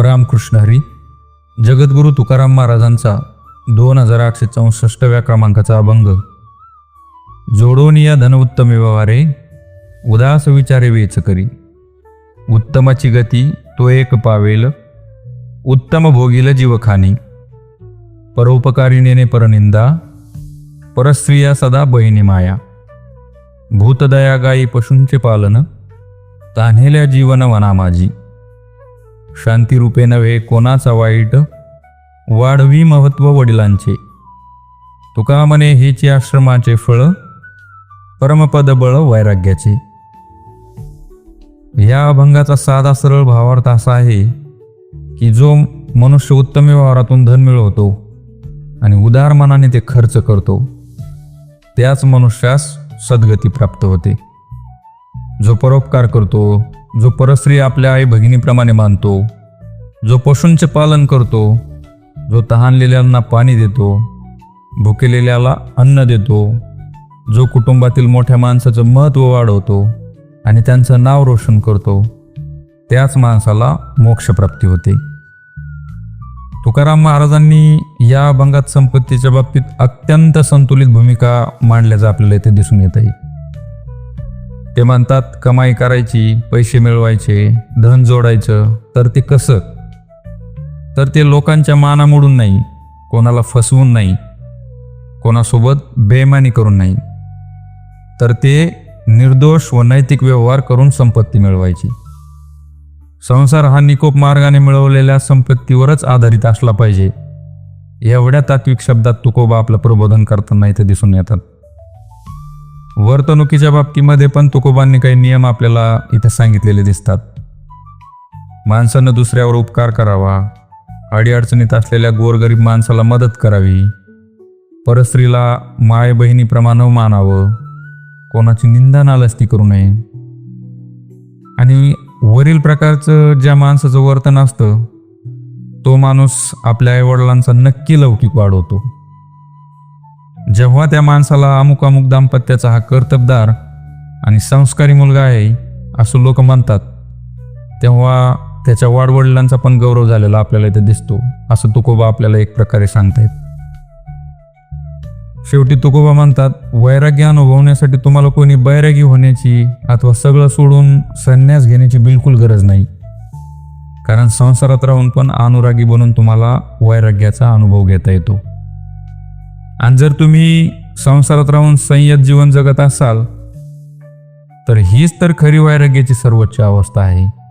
रामकृष्ण हरी. जगद्गुरू तुकाराम महाराजांचा 2864व्या क्रमांकाचा अभंग. जोडून या धन उत्तम व्यवहारे, उदास विचारे वेच करी. उत्तमाची गती तो एक पावेल, उत्तम भोगील जीवखानी. परोपकारी नेने परनिंदा, परस्त्रिया सदा बहिणी माया. भूतदया गायी पशूंचे पालन, तान्हेल्या जीवन वना माझी. शांती रूपे नव्हे कोणाचा वाईट, वाढवी महत्व वडिलांचे. तुका म्हणे हेची आश्रमाचे फळ, परमपद बळ वैराग्याचे. या अभंगाचा साधा सरळ भावार्थ असा आहे की जो मनुष्य उत्तम व्यवहारातून धन मिळवतो आणि उदार मनाने ते खर्च करतो, त्याच मनुष्यास सद्गती प्राप्त होते. जो परोपकार करतो, जो परस्त्री आपल्या आई भगिनीप्रमाणे मानतो, जो पशूंचे पालन करतो, जो तहानलेल्यांना पाणी देतो, भुकेलेल्याला अन्न देतो, जो कुटुंबातील मोठ्या माणसाचं महत्त्व वाढवतो आणि त्यांचं नाव रोशन करतो, त्याच माणसाला मोक्षप्राप्ती होते. तुकाराम महाराजांनी या अभंगात संपत्तीच्या बाबतीत अत्यंत संतुलित भूमिका मांडल्याचं आपल्याला इथे दिसून येत आहे. ते म्हणतात, कमाई करायची, पैसे मिळवायचे, धन जोडायचं, तर ते कसं? तर ते लोकांच्या माना मोडून नाही, कोणाला फसवून नाही, कोणासोबत बेईमानी करून नाही, तर ते निर्दोष व नैतिक व्यवहार करून संपत्ती मिळवायची. संसार हा निकोप मार्गाने मिळवलेल्या संपत्तीवरच आधारित असला पाहिजे, एवढ्या तात्विक शब्दात तुकोबा आपलं प्रबोधन करताना इथे दिसून येतात. वर्तणुकीच्या बाबतीमध्ये पण तुकोबांनी काही नियम आपल्याला इथे सांगितलेले दिसतात. माणसानं दुसऱ्यावर उपकार करावा, अडीअडचणीत असलेल्या गोरगरीब माणसाला मदत करावी, परस्त्रीला माय बहिणीप्रमाणे मानावं, कोणाची निंदा नालस्ती करू नये. आणि वरील प्रकारचं ज्या माणसाचं वर्तन असतं, तो माणूस आपल्या आईवडिलांचा नक्की लौकिक वाढवतो. जेव्हा त्या माणसाला अमुक अमुक दाम्पत्याचा हा कर्तबदार आणि संस्कारी मुलगा आहे असं लोक म्हणतात, तेव्हा त्याच्या वाडवडिलांचा पण गौरव झालेला आपल्याला इथे दिसतो, असं तुकोबा आपल्याला एक प्रकारे सांगतायत. शेवटी तुकोबा म्हणतात, वैराग्य अनुभवण्यासाठी तुम्हाला कोणी बैरागी होण्याची अथवा सगळं सोडून संन्यास घेण्याची बिलकुल गरज नाही. कारण संसारात राहून पण अनुरागी बनून तुम्हाला वैराग्याचा अनुभव घेता येतो. आणि जर तुम्ही संसारात राहून संयत जीवन जगत असाल तर हीच तर खरी वैराग्याची सर्वोच्च अवस्था आहे.